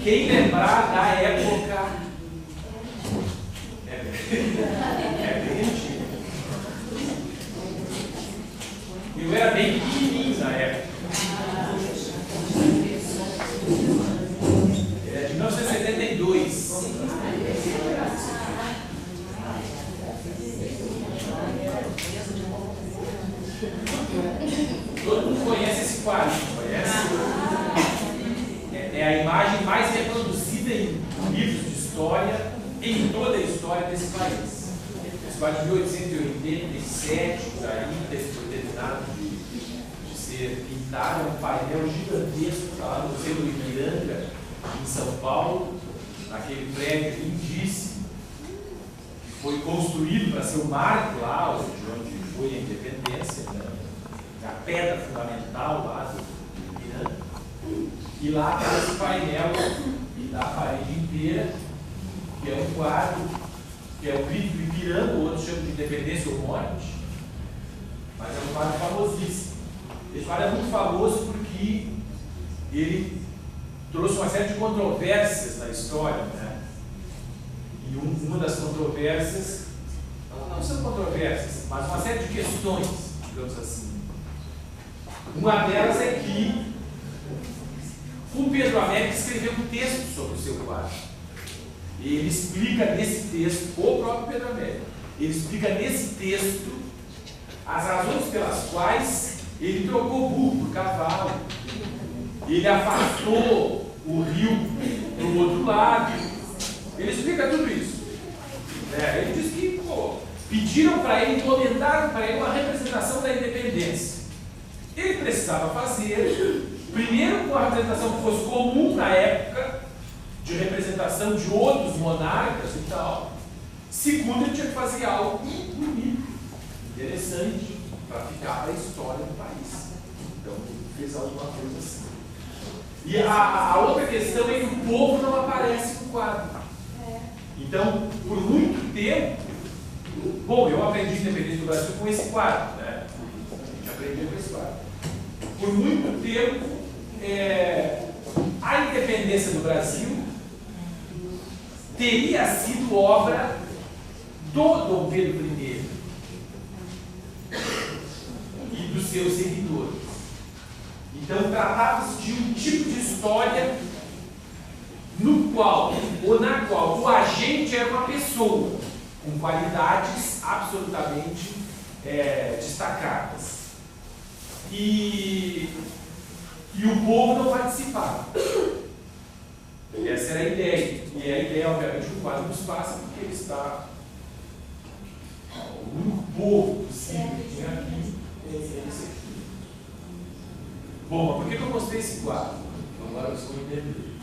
Quem lembrar da época é bem antigo. Eu era bem pequenininho na época. É de 1972. Todo mundo conhece esse quadro, conhece? É a imagem mais reproduzida em livros de história, em toda a história desse país. Esse quadro de 1887, ainda foi terminado de ser pintado, um painel gigantesco, está lá no Museu do Ipiranga, em São Paulo, naquele prédio lindíssimo, que foi construído para ser o marco lá, de onde foi a independência, né? A pedra fundamental lá do Ipiranga. E lá está esse painel da parede inteira, que é um quadro, que é o Grito do Ipiranga, outros chamam de Independência ou Morte, mas é um quadro famosíssimo. Esse quadro é muito famoso porque ele trouxe uma série de controvérsias na história, né? E uma das controvérsias, não são controvérsias, mas uma série de questões, digamos assim. Uma delas é que o Pedro Américo escreveu um texto sobre o seu quadro. E ele explica nesse texto, o próprio Pedro Américo, ele explica nesse texto as razões pelas quais ele trocou burro por cavalo, ele afastou o rio para o outro lado. Ele explica tudo isso. Ele diz que pediram para ele, encomendaram para ele uma representação da independência. Ele precisava fazer, primeiro, uma representação que fosse comum na época, de representação de outros monarcas e tal. Segundo, ele tinha que fazer algo bonito, interessante, para ficar para a história do país. Então, ele fez alguma coisa assim. E a outra questão é que o povo não aparece no quadro. Então, por muito tempo, bom, eu aprendi independência do Brasil com esse quadro, né? A gente aprendeu com esse quadro. Por muito tempo, a independência do Brasil teria sido obra do Dom Pedro I e dos seus seguidores. Então, tratava-se de um tipo de história no qual, ou na qual, o agente era uma pessoa com qualidades absolutamente destacadas. E o povo não participava. Essa era a ideia. E a ideia, obviamente, que o quadro nos passa, porque ele está. O único povo possível que tinha aqui é esse aqui. Bom, mas por que eu mostrei esse quadro? Agora vocês vão entender.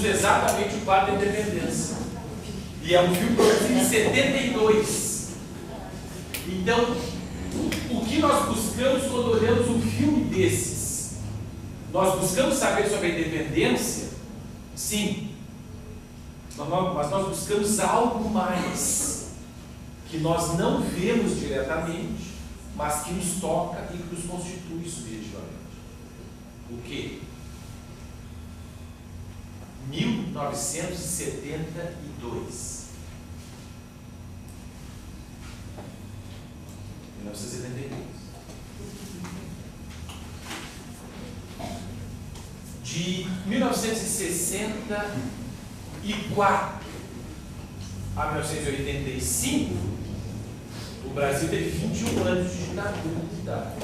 produz exatamente o quadro da independência. E é um filme produzido em 72. Então, o que nós buscamos quando olhamos um filme desses? Nós buscamos saber sobre a independência? Sim. Mas nós buscamos algo mais, que nós não vemos diretamente, mas que nos toca e que nos constitui subjetivamente. O quê? 1972. 1972. De 1964 a 1985, o Brasil teve 21 anos de ditadura.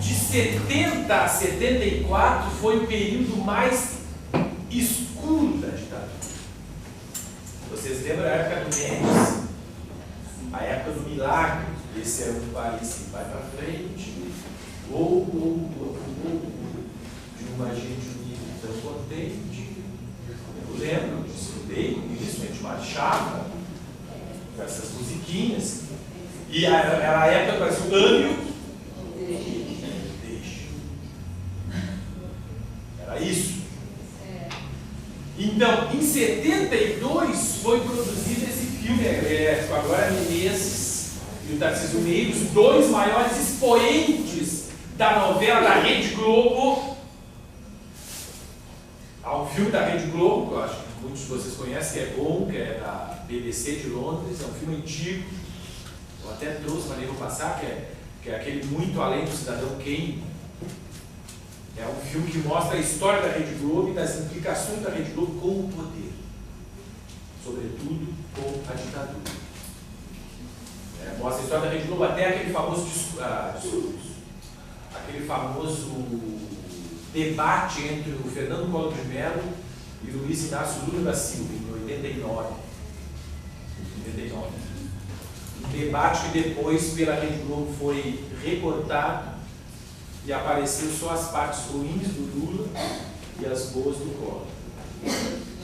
De 70 a 74 foi o período mais escuro da ditadura. Vocês lembram a época do Mendes? A época do milagre. Esse era um país que vai para frente, ou de uma gente unida tão contente. Eu lembro, eu estudei isso, a gente marchava com essas musiquinhas. E era a época do Brasil, ânimo. Era isso. Então, em 72 foi produzido esse filme, com a Glória Menezes e o Tarcísio Meire, os dois maiores expoentes da novela da Rede Globo. Há um filme da Rede Globo, que eu acho que muitos de vocês conhecem, que é bom, que é da BBC de Londres, é um filme antigo. Eu até trouxe, mas nem vou passar, que é aquele Muito Além do Cidadão Kane. É um filme que mostra a história da Rede Globo e das implicações da Rede Globo com o poder, sobretudo com a ditadura. Mostra a história da Rede Globo até aquele famoso debate entre o Fernando Collor de Mello e o Luiz Inácio Lula da Silva, em 89. Um debate que depois, pela Rede Globo, foi recortado e apareceu só as partes ruins do Lula e as boas do Collor.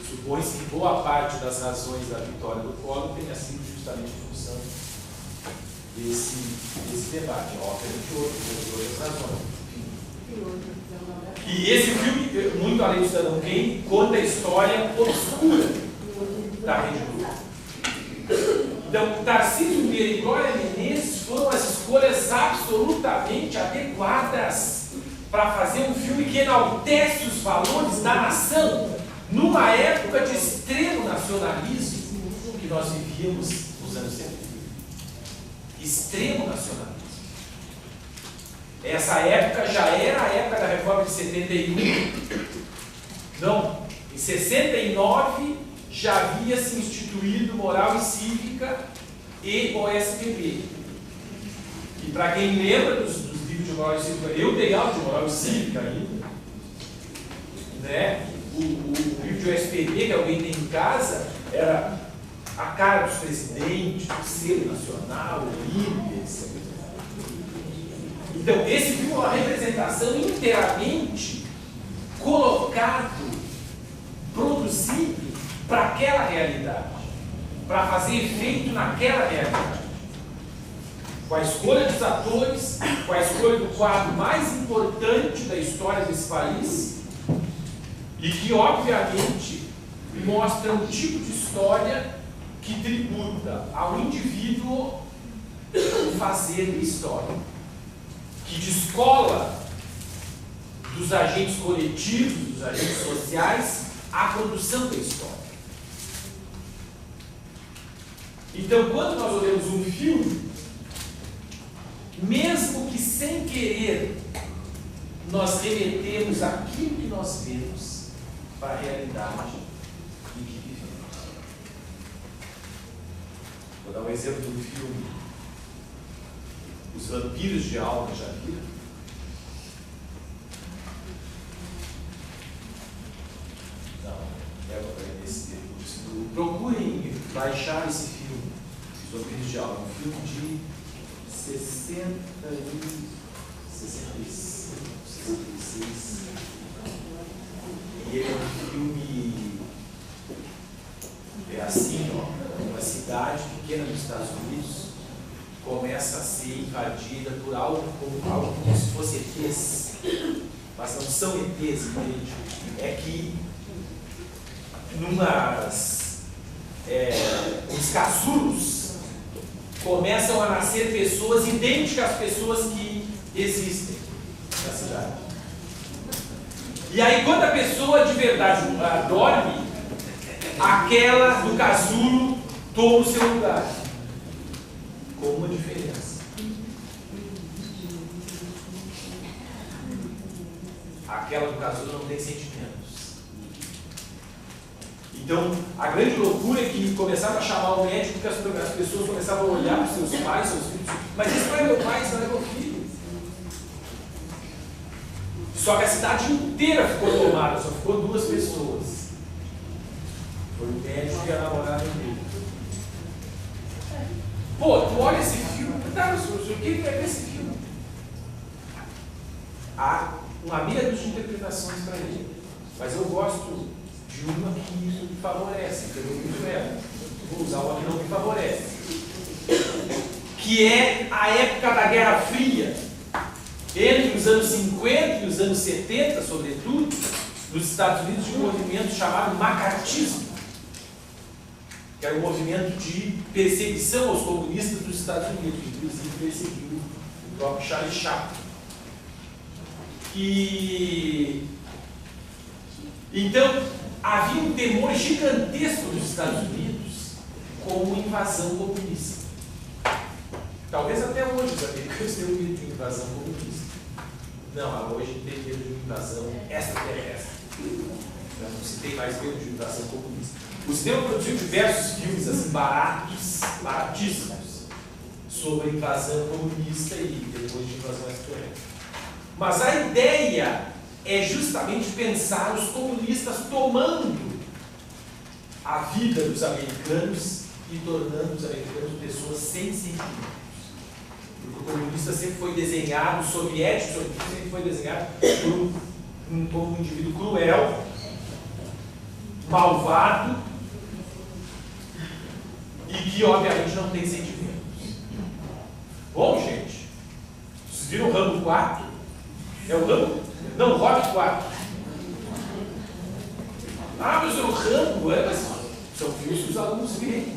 Supõe-se que boa parte das razões da vitória do Collor tenha sido justamente em função desse debate. Obviamente outras razões. E esse filme, Muito Além do Cidadão Kane, conta a história obscura da Rede Globo. Então, Tarcísio Meire e Glória Menezes foram as escolhas absolutamente adequadas para fazer um filme que enaltece os valores da nação numa época de extremo nacionalismo que nós vivíamos nos anos 70. Extremo nacionalismo. Essa época já era a época da reforma de 71. Não, em 69 já havia se instituído Moral e Cívica e OSPB. E para quem lembra dos livros de Moral e Cívica, eu dei aula de Moral e Cívica ainda, né? O livro de OSPB que alguém tem em casa era a cara dos presidentes, do selo nacional, o INPES. Então, esse filme é uma representação inteiramente colocado, produzido para aquela realidade, para fazer efeito naquela realidade. Com a escolha dos atores, com a escolha do quadro mais importante da história desse país, e que, obviamente, mostra um tipo de história que tributa ao indivíduo o fazer história, que descola dos agentes coletivos, dos agentes sociais, a produção da história. Então, quando nós olhamos um filme, mesmo que sem querer, nós remetemos aquilo que nós vemos para a realidade em que vivemos. Vou dar um exemplo do filme Os Vampiros de Alma, já viram? Não, é esse procurem baixar esse filme, Os Vampiros de Alma, um filme de 66. E ele é um filme, assim, ó, uma cidade pequena nos Estados Unidos começa a ser invadida por algo como se fosse ETs, mas não são ETs, entende? É que os casulos começam a nascer pessoas idênticas às pessoas que existem na cidade. E aí, quando a pessoa de verdade dorme, aquela do casulo toma o seu lugar. Com uma diferença. Aquela do casulo não tem sentimentos. Então, a grande loucura é que começaram a chamar o médico, porque as pessoas começavam a olhar para os seus pais, seus filhos, mas esse não é meu pai, isso não é meu filho. Só que a cidade inteira ficou tomada, só ficou 2 pessoas. Foi o médico e a namorada dele. Pô, tu olha esse filme, tá, o que vai ver esse filme? Há uma milha de interpretações para ele, mas eu gosto de uma que me favorece, que eu uso ela. Vou usar uma que não me favorece. Que é a época da Guerra Fria, entre os anos 50 e os anos 70, sobretudo, nos Estados Unidos, de um movimento chamado macartismo, que era um movimento de perseguição aos comunistas dos Estados Unidos, inclusive perseguiu o próprio Charlie Chaplin. Então, havia um temor gigantesco nos Estados Unidos com uma invasão comunista. Talvez até hoje os americanos tenham medo de invasão comunista. Não, hoje tem medo de invasão extraterrestre. Não se tem mais medo de invasão comunista. O cinema produziu diversos filmes assim, baratíssimos, sobre invasão comunista e depois de invasão extraterrestre. Mas a ideia é justamente pensar os comunistas tomando a vida dos americanos e tornando os americanos pessoas sem sentimentos. Porque o comunista sempre foi desenhado, o soviético sempre foi desenhado como um indivíduo cruel, malvado, e que obviamente não tem sentimentos. Bom, gente, vocês viram o Rambo 4? É o Rambo? Não, Rock 4. Ah, mas o Rambo, mas são filmes que os alunos veem.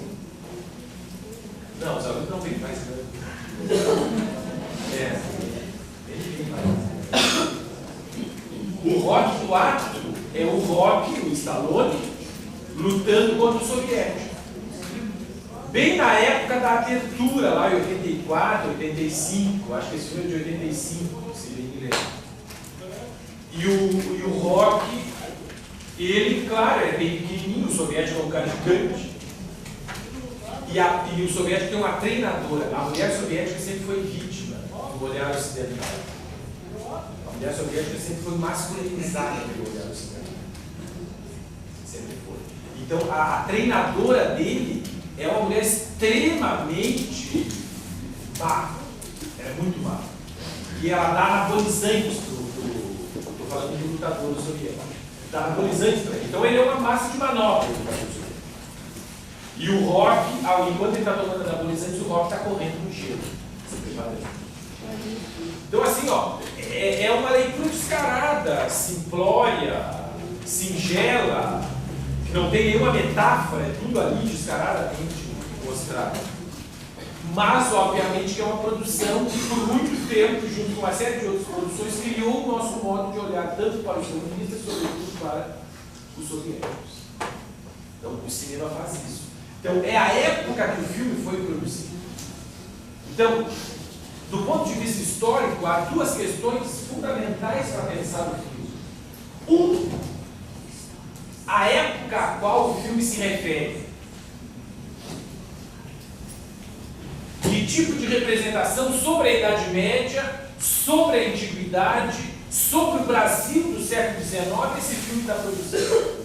Não, os alunos não veem mais Rambo. Ele mais. O Rock 4 é o Rock, o Stallone, lutando contra o soviético. Bem na época da abertura, lá em 84, 85, acho que esse filme é de 85, se bem me lembro. E o Rock, ele, claro, é bem pequenininho, o soviético é um cara gigante. E o soviético tem uma treinadora. A mulher soviética sempre foi vítima do olhar ocidental. A mulher soviética sempre foi masculinizada pelo olhar ocidental. Sempre foi. Então, a treinadora dele é uma mulher extremamente má. Ela é muito má. E ela dá anabolizantes estou falando de lutador soviético. Dá anabolizantes para ele. Então ele é uma massa de manobra. E o Rock, enquanto ele está tomando anabolizantes, o Rock está correndo no gelo. Então assim, ó, é uma leitura descarada, simplória, singela, que não tem nenhuma metáfora, é tudo ali descaradamente mostrado. Mas, obviamente, que é uma produção que, por muito tempo, junto com uma série de outras produções, criou o nosso modo de olhar tanto para os comunistas, sobretudo para os soviéticos. Então, o cinema faz isso. Então, é a época que o filme foi produzido. Então, do ponto de vista histórico, há 2 questões fundamentais para pensar o filme. A época a qual o filme se refere. Que tipo de representação sobre a Idade Média, sobre a Antiguidade, sobre o Brasil do século XIX esse filme está produzindo.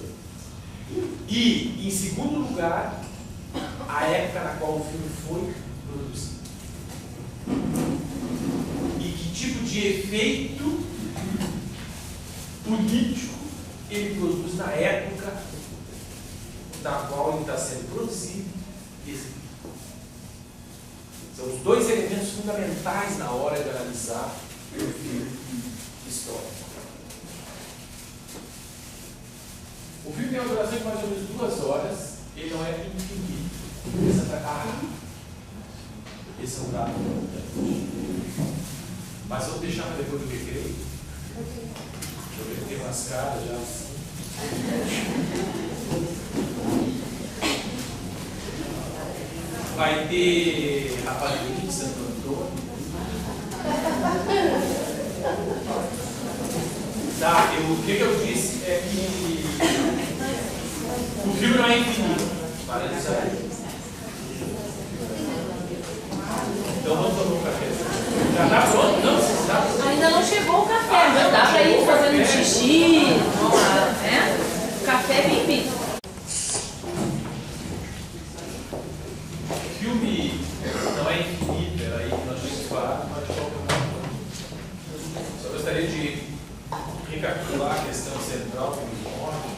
E, em segundo lugar, a época na qual o filme foi produzido. E que tipo de efeito político ele produz na época na qual ele está sendo produzido e exibido. São os dois elementos fundamentais na hora de analisar o filme histórico. O filme tem uma duração de mais ou menos 2 horas, ele não é infinito. Esse é um dado importante. Mas vamos deixar para depois do recreio. Eu tenho umas caras já assim. Vai ter a Padrinha de Santo Antônio. Tá, o que eu disse é que o filme não é infinito. Para isso aí. Então vamos tomar um café. Já está pronto? Não precisa. Ainda não chegou o café, mas dá para ir fazendo xixi, né? O café bem vindo. O filme não é infinito, era aí que nós tínhamos falado, mas de qualquer modo. Só gostaria de recapitular a questão central do morte.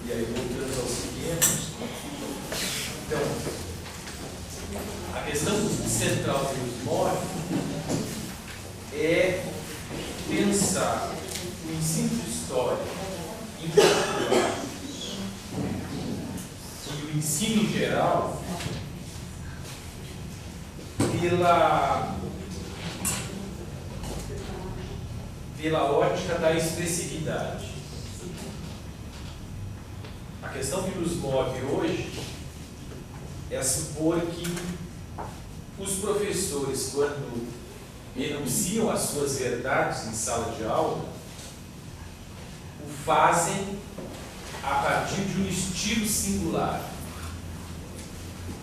E aí voltando ao seguinte. Então, a questão central dos mortos é pensar o ensino de história em particular e o ensino em geral pela ótica da expressividade. A questão que nos move hoje é supor que os professores, quando enunciam as suas verdades em sala de aula, o fazem a partir de um estilo singular.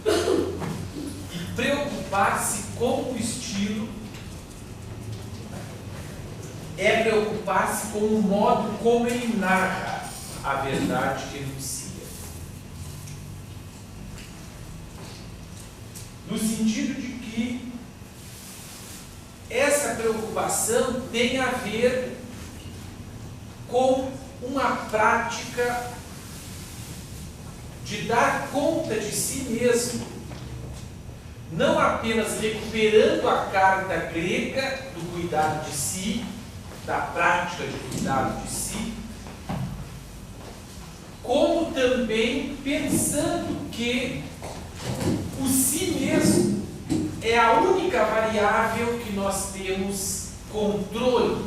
E preocupar-se com o estilo é preocupar-se com o modo como ele narra a verdade que enuncia. No sentido de que essa preocupação tem a ver com uma prática de dar conta de si mesmo, não apenas recuperando a carta grega do cuidado de si, da prática de cuidado de si, como também pensando que o si mesmo é a única variável que nós temos controle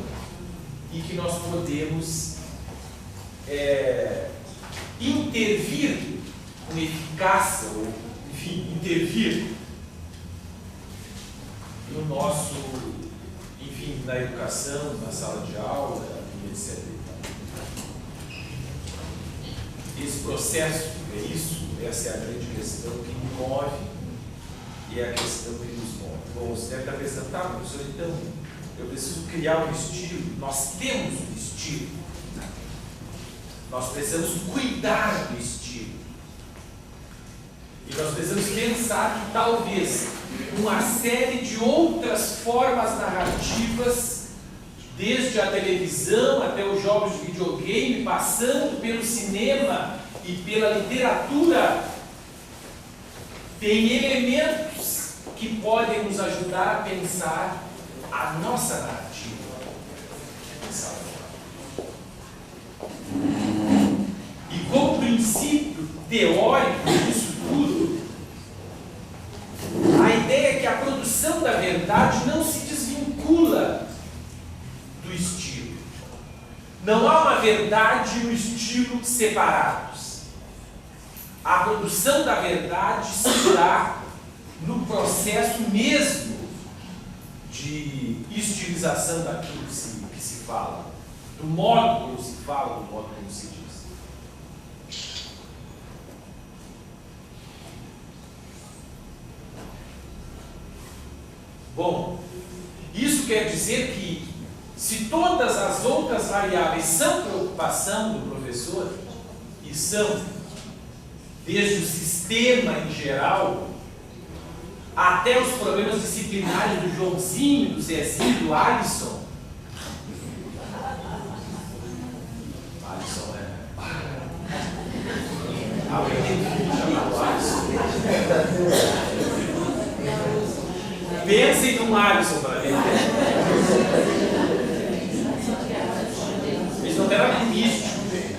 e que nós podemos intervir com eficácia, ou enfim, intervir no nosso, enfim, na educação, na sala de aula, etc. Esse processo é isso, essa é a grande questão que me move e é a questão que nos move. Bom, você deve estar pensando, tá, professor, então eu preciso criar um estilo. Nós temos um estilo. Nós precisamos cuidar do estilo. E nós precisamos pensar que talvez uma série de outras formas narrativas, desde a televisão até os jogos de videogame, passando pelo cinema e pela literatura, tem elementos que podem nos ajudar a pensar a nossa narrativa. E como princípio teórico disso tudo, a ideia é que a produção da verdade não se desvincula do estilo. Não há uma verdade e um estilo separados. A produção da verdade se dá no processo mesmo de estilização daquilo que se fala, do modo como se fala, do modo como se diz. Bom, isso quer dizer que, se todas as outras variáveis são preocupação do professor, e são, desde o sistema em geral, até os problemas disciplinares do Joãozinho, do Zezinho, do Alisson. Alisson é... Alguém tem filho chamado Alisson? Pensem num Alisson para ver. Eles não têm nada de místico, gente.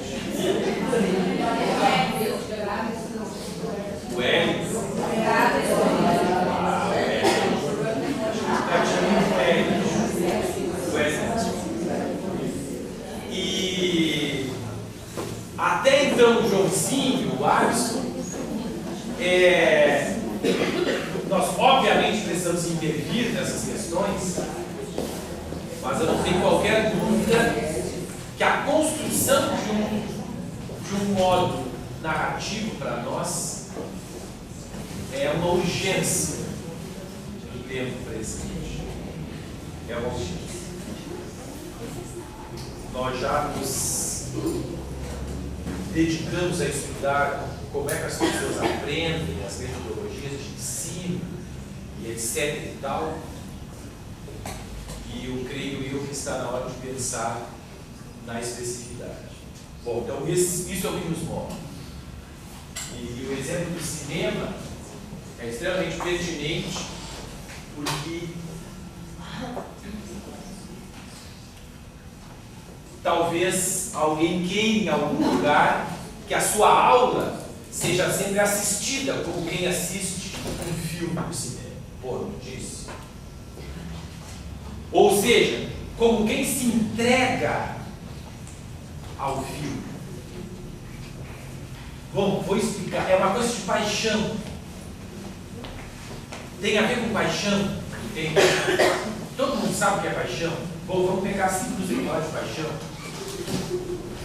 O Hélio. E até então o Joãozinho, o Alisson, nós obviamente precisamos intervir nessas questões, mas eu não tenho qualquer dúvida que a construção de um modo narrativo para nós é uma urgência do tempo presente. É uma urgência. Nós já nos dedicamos a estudar como é que as pessoas aprendem, as metodologias de ensino e etc e tal. E eu creio que está na hora de pensar na especificidade. Bom, então isso é o que nos move. E o exemplo do cinema é extremamente pertinente porque talvez alguém queira em algum lugar que a sua aula seja sempre assistida como quem assiste um filme no cinema. Pô, não disse. Ou seja, como quem se entrega ao filme. Bom, vou explicar. É uma coisa de paixão. Tem a ver com paixão? Tem. Todo mundo sabe o que é paixão? Bom, vamos pegar 5 dos episódios de paixão.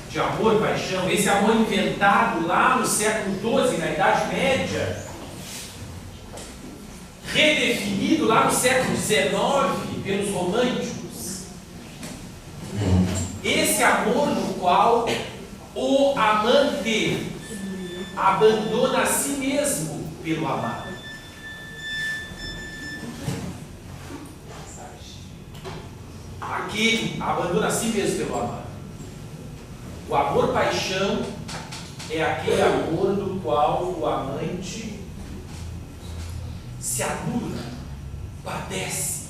De amor e paixão. Esse amor inventado lá no século XII, na Idade Média. Redefinido lá no século XIX pelos românticos. Esse amor no qual o amante abandona a si mesmo pelo amado. Aquele abandona a si mesmo pelo amado. O amor-paixão é aquele amor do qual o amante se anula, padece,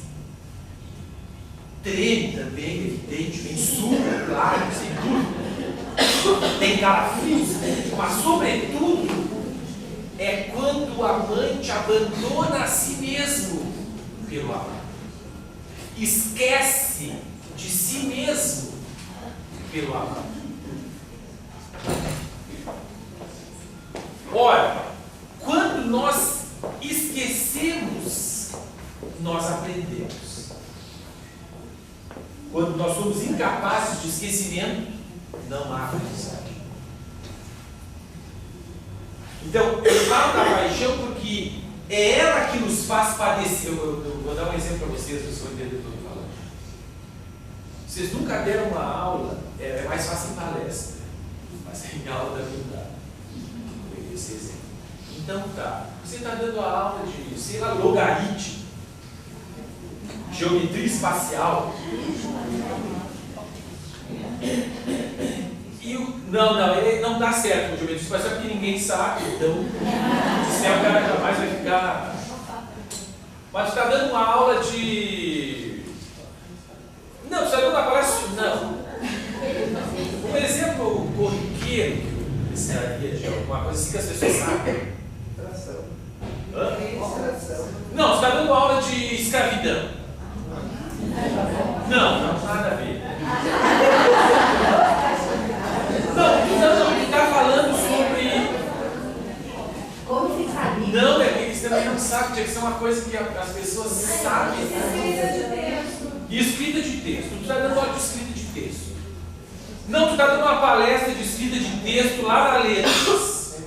treme também, evidentemente, suga, claro, sem dúvida, tem calafrios, mas sobretudo é quando o amante abandona a si mesmo pelo amado. Esquece de si mesmo pelo amado. Ora, quando nós esquecemos, nós aprendemos. Quando nós somos incapazes de esquecimento, não há aprendizagem. Então, eu falo da paixão porque é ela que nos faz padecer. Eu vou dar um exemplo para vocês, vocês vão entender o que eu estou falando. Vocês nunca deram uma aula, é mais fácil em palestra, mas em aula da vida. Esse exemplo. Então tá, você está dando a aula de, sei lá, logaritmo, geometria espacial. E não dá certo com geometria espacial porque ninguém sabe, então o cara jamais vai ficar. Mas você está dando uma aula de. Não, você está dando uma palestra de. Não. Um exemplo corriqueiro, precisaria de alguma coisa assim que as pessoas sabem. Tração. Hã? Tração. Não, você está dando aula de escravidão. Não, nada a ver. Não, está falando sobre. Como ficar livre? Não, é que eles também não sabem, tinha que ser uma coisa que as pessoas sabem. Escrita de texto. Escrita de texto. Tu está dando aula de escrita de texto. Não, tu está dando uma palestra de escrita de texto lá na Letras.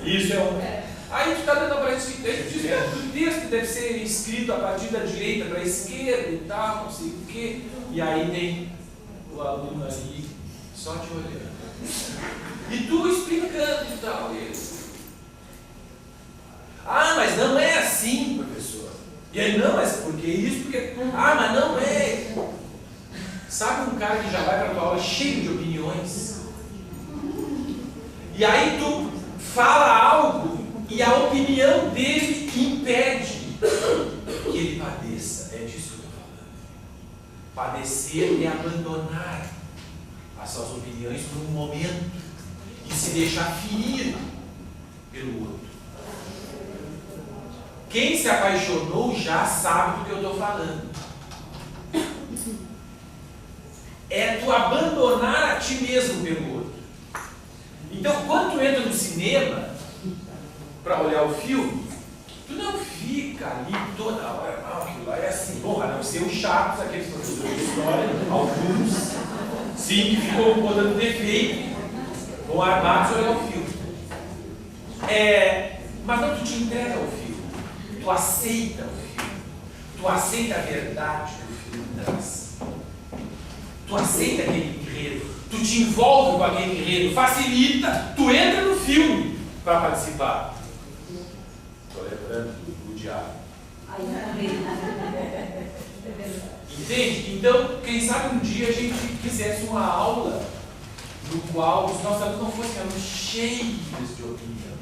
Isso é um. Aí tu está dando uma palestra de texto, o texto deve ser escrito a partir da direita para a esquerda e tal, não sei o quê. E aí tem o aluno ali só te olhando. E tu explicando e tal. E eles. Ah, mas não é E aí, não, mas por que isso? Porque, mas não é. Sabe um cara que já vai para a tua aula cheio de opiniões? E aí tu fala algo e a opinião dele impede que ele padeça. É disso que eu estou falando. Padecer é abandonar as suas opiniões por um momento e se deixar ferir pelo outro. Quem se apaixonou já sabe do que eu estou falando. É tu abandonar a ti mesmo pelo outro. Então, quando tu entra no cinema para olhar o filme, tu não fica ali toda hora, aquilo lá é assim. Bom, a não ser os chatos, aqueles professores de história, alguns, sim, que ficam botando defeito, vão armados olhar o filme. Mas não, tu te entrega ao filme, tu aceita o filme, tu aceita a verdade que o filme traz. Tu aceita aquele enredo, tu te envolve com aquele enredo, facilita, tu entra no filme para participar. Estou lembrando do diabo. Entende? Então, quem sabe um dia a gente fizesse uma aula no qual os nossos alunos não fossem alunos cheios de opinião.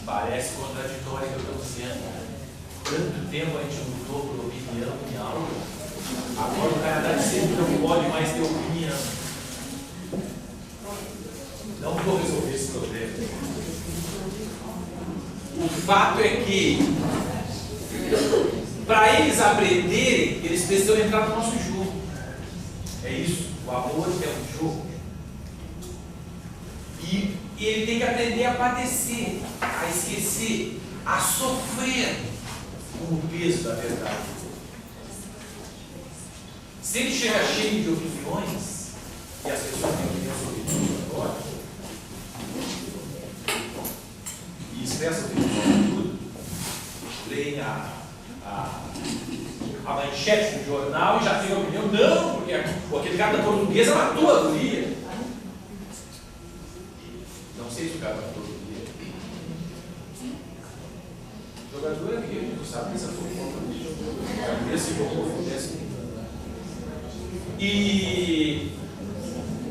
Parece contraditório o que eu estou dizendo. Tanto tempo a gente lutou por opinião em aula. Agora o cara está dizendo que não pode mais ter opinião. Não vou resolver esse problema. O fato é que, para eles aprenderem, eles precisam entrar no nosso jogo. É isso. O amor é um jogo. E ele tem que aprender a padecer, a esquecer, a sofrer com o peso da verdade. Se ele chega cheio de opiniões, e as pessoas têm opiniões sobre tudo agora, e expressam opiniões sobre tudo, leem a manchete do jornal e já tem opinião, não, porque aquele cara da portuguesa matou a guria. Não sei se o cara matou a guria. O jogador é gay, tu sabe que essa foi a guria se confundesse.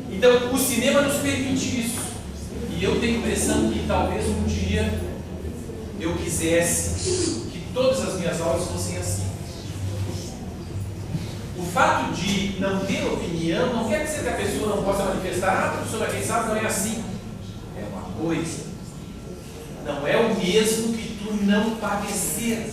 Então, o cinema nos permite isso. E eu tenho a impressão que talvez um dia eu quisesse que todas as minhas aulas fossem assim. O fato de não ter opinião não quer dizer que a pessoa não possa manifestar. Professora, quem sabe não é assim. É uma coisa. Não é o mesmo que tu não padecer.